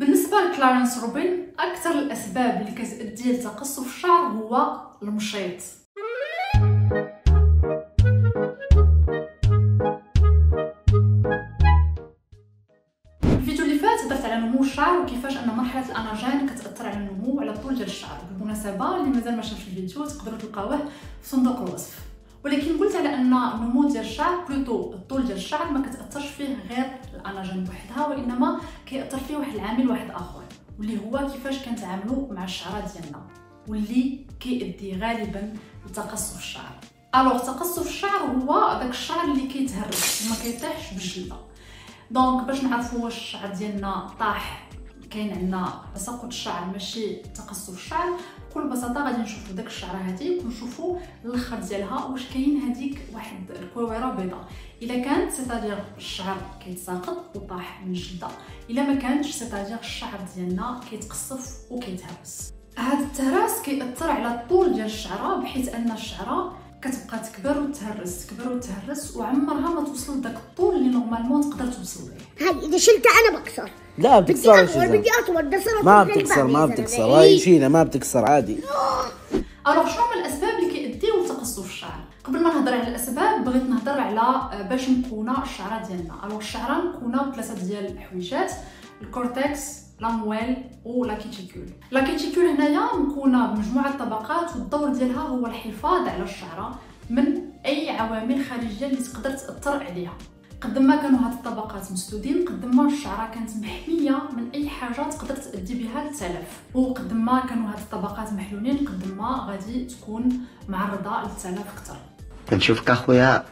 بالنسبه لكلارنس روبين، اكثر الاسباب اللي كتؤدي لتقصف الشعر هو المشيط. الفيديو اللي فات هضرت على نمو الشعر وكيفاش ان مرحله الاناجين كتاثر على النمو وعلى الطول ديال الشعر. بالمناسبه اللي مازال ما شافش الفيديو تقدروا تلقاوه في صندوق الوصف. ولكن قلت على ان النمو ديال الشعر بلوتو الطول ديال الشعر ما كتاثرش فيه غير الاناجين بوحدها، وانما كيأثر فيه واحد العامل واحد اخر، واللي هو كيفاش كنتعاملوا مع الشعرات ديالنا، واللي كيؤدي غالبا لتقصف الشعر. الوغ تقصف الشعر هو داك الشعر اللي كيتهرس وما كيطيحش بالجلده. دونك باش نعرفوا واش الشعر ديالنا طاح، كاين عندنا تساقط الشعر ماشي تقصف الشعر، بكل بساطه غادي نشوفوا داك الشعره هذيك ونشوفوا الاخر ديالها واش كاين هذيك واحد الكويره بيضاء. الا كانت سيتادير الشعر كيتساقط وطاح من الجلده، الا ما كانتش سيتادير الشعر ديالنا كيتقصف وكيتهرس. هذا التهراس كيأثر على الطول ديال الشعره، بحيث ان الشعره كتبقى تكبر وتهرس تكبر وتهرس وعمرها ما توصل لداك الطول اللي نورمالمون تقدر توصل ليه. هاي اذا شلتها انا بكسر. لا بتكسر، بدي اطول بس ما بتكسر هاي شينا ما بتكسر عادي. الوغ شنو هما الاسباب اللي كيؤديو لتقصف الشعر؟ قبل ما نهضر على الاسباب بغيت نهضر على باش مكونه الشعره ديالنا. الوغ الشعره مكونه بثلاثه ديال الحويجات: الكورتكس، لامويل ولا كيتيكول. لا كيتيكول هنايا مكونه بمجموعه طبقات، والدور ديالها هو الحفاظ على الشعره من اي عوامل خارجيه اللي تقدر تاثر عليها. قد ما كانوا هاد الطبقات مسدودين قد ما الشعره كانت محميه من اي حاجه تقدر تؤدي بها للتلف، وقد ما كانوا هاد الطبقات محلولين قد ما غادي تكون معرضه للتلف اكثر. كنشوفك اخويا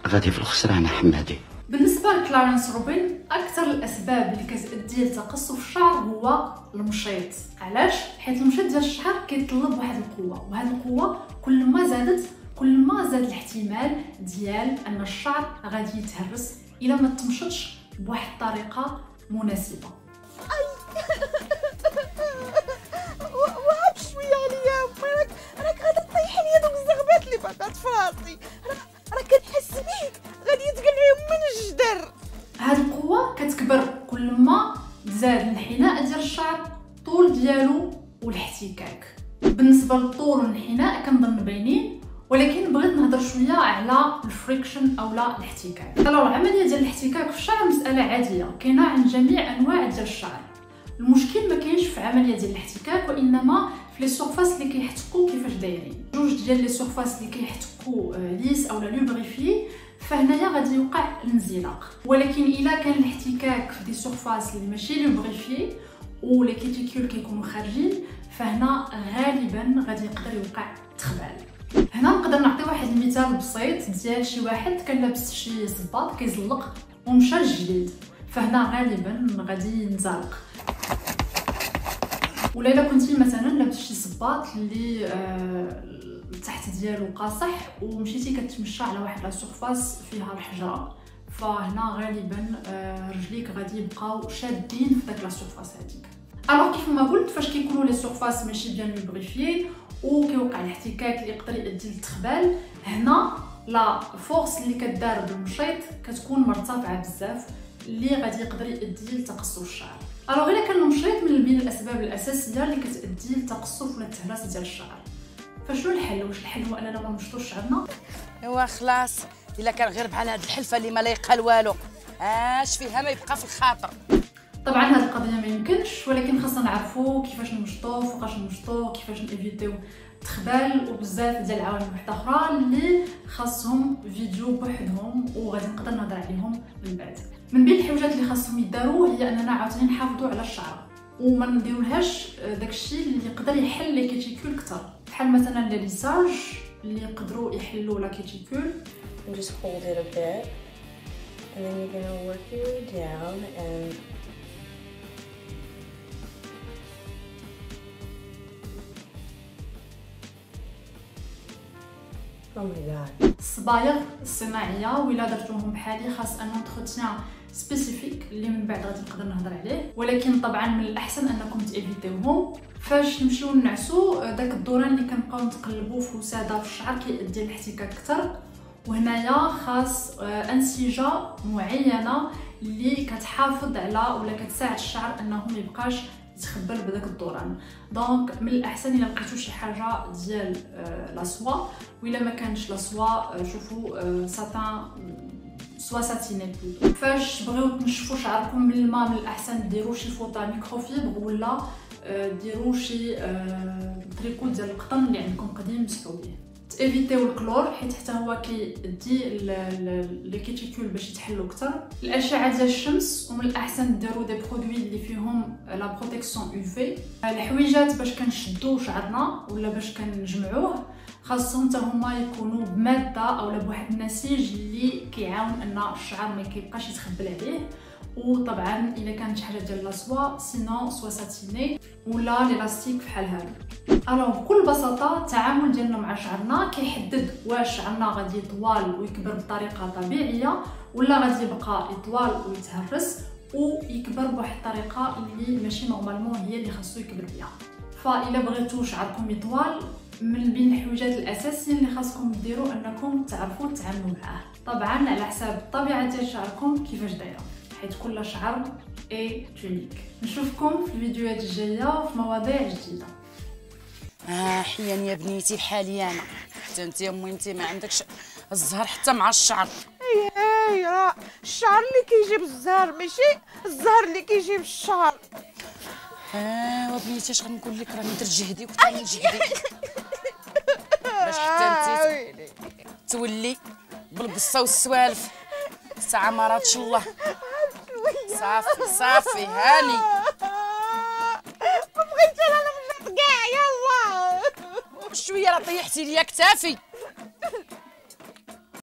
غادي في الخسران حمادي. بالنسبه لكلارنس روبين، اكثر الاسباب اللي كتؤدي لتقصف الشعر هو المشيط. علاش؟ حيت المشيط ديال الشعر كيطلب واحد القوه، وهذه القوه كل ما زادت كل ما زاد الاحتمال ديال ان الشعر غادي يتهرس الا ما تمشطش بواحد الطريقه مناسبه. وهاب شويه عليا راك غادي تطيح لي دوك الزغبات اللي بقات في راسي، راه كنحس بيك غادي يتقلعوا من الجدر. هاد القوه كتكبر كل ما زاد الانحناء ديال الشعر، الطول ديالو والاحتكاك. بالنسبه للطول والانحناء كنظن باينين، ولكن بغيت نهضر شويه على الفريكشن اولا الاحتكاك. العمليه ديال الاحتكاك في الشعر مساله عاديه كاينه عند جميع انواع ديال الشعر. المشكل ما كاينش في عمليه ديال الاحتكاك، وانما في لي سورفاس اللي كيحتكوا كيفاش دايرين. جوج ديال لي سورفاس اللي كيحتكوا ليس اولا لوبريفي، فهنايا غادي يوقع الانزلاق. ولكن الا كان الاحتكاك في دي سورفاس اللي ماشي لوبريفي و لي كيتيكول كيكونوا خارجين، فهنا غالبا غادي يقدر يوقع تخبال. هنا نقدر نعطي واحد المثال بسيط ديال شي واحد كان لابس شي صباط كيزلق ومشى الجليد، فهنا غالبا غادي ينزلق. ولا الا كنتي مثلا لابس شي صباط اللي تحت ديالو قاصح ومشيتي كتمشى على واحد لا سورفاس فيها الحجره، فهنا غالبا رجليك غادي يبقاو شادين في داك لا سورفاس هذيك. الوغ كيف ما قلت، فاش كيكونوا لي سورفاس ماشي بيان لوبريفيي وكيوقع الاحتكاك اللي يقدر يؤدي للتخبال، هنا لا فورس اللي كدار بالمشيط كتكون مرتفعه بزاف، اللي غادي يقدر يؤدي لتقصف الشعر. الوغ الا كان المشيط من بين الاسباب الاساسيه اللي كتؤدي لتقصف ولا التهراس ديال الشعر، فشنو الحل؟ واش الحل هو اننا ما نمشطوش شعرنا؟ ايوا خلاص، الا كان غير بحال هاد الحلفه اللي ما لايقه والو، اش فيها ما يبقى في الخاطر. طبعا هذه القضيه ما يمكنش، ولكن خاصنا نعرفوا كيفاش نمشطوه، فوقاش نمشطوه، كيفاش نيفيتيو التخبال، وبزاف ديال العوامل وحده اخرى اللي خاصهم فيديو بوحدهم وغادي نقدر نهضر عليهم من بعد. من بين الحاجات اللي خاصهم يداروا هي اننا عاوتاني نحافظوا على الشعره وما نديرولهاش داكشي اللي يقدر يحل لي كيتيكول اكثر، بحال مثلا لي ليساج اللي يقدروا يحلوا لا كيتيكول. Just hold it a bit and then you're gonna work your way down and oh my god. الصبايغ الصناعيه ولا درتوهم بحالي خاص ان انتروتيان سبيسيفيك اللي من بعد غادي نقدر نهضر عليه، ولكن طبعا من الاحسن انكم تيفيتيوهم. فاش نمشيو نعسو داك الدوران اللي كنبقاو نتقلبوا في وساده في الشعر كيؤدي الاحتكاك اكثر، وهنايا خاص انسجه معينه اللي كتحافظ على ولا كتساعد الشعر انه ما يبقاش يتخبل بداك الدوران. دونك من الاحسن الا لقيتو شي حاجه ديال لا سوا، وإلا ما كانش لا سوا شوفوا ساتان سوا ساتيني. فاش تبغيو تنشفوا شعركم من الماء من الاحسن ديروا شي فوطه ميكروفيبر ولا ديروا شي تريكو ديال القطن اللي عندكم قديم مسحوا به. ايفيتيو الكلور حيت حتى هو كيدي لي كيتيكول باش يتحلوا اكثر. الاشعه ديال الشمس، ومن الاحسن ديروا دي برودوي اللي فيهم لا بروتيكسيون يو في. الحويجات باش كنشدوا شعرنا ولا باش كنجمعوه خاصهم حتى هما يكونوا بماده اولا بواحد النسيج اللي كيعاون ان الشعر ما كيبقاش يتخبل عليه. وطبعا الا كانت حاجه ديال لا سوا سينو سوا ساتيني ولا ليلاستيك بحال هذا. الوغ بكل بساطه التعامل ديالنا مع شعرنا كيحدد واش شعرنا غادي يطول ويكبر بطريقه طبيعيه ولا غادي يبقى يطول ويتهرس ويكبر بواحد الطريقه اللي ماشي نورمالمون هي اللي خاصو يكبر بها. فاذا بغيتو شعركم يطول، من بين الحويجات الاساسيه اللي خاصكم ديروا انكم تعرفوا تتعاملوا معاه، طبعا على حساب الطبيعه ديال شعركم كيفاش دايره، حيت كل شعر اي تونيك. نشوفكم في الفيديوهات الجايه وفي مواضيع جديده. حيان يا بنيتي بحالي انا، حتى انت يا امي انت ما عندكش الزهر حتى مع الشعر. اي راه الشعر اللي كيجيب الزهر ماشي الزهر اللي كيجيب الشعر. وبنيتي اش غنقول لك، راني درت جهدي وكنت راني جهدي باش حتى انت تولي بالقصه والسوالف. ساعه ما راتش الله. صافي صافي هاني ما بغيتش انا نمشط كاع. يلا شويه راه طيحتي ليا كتافي.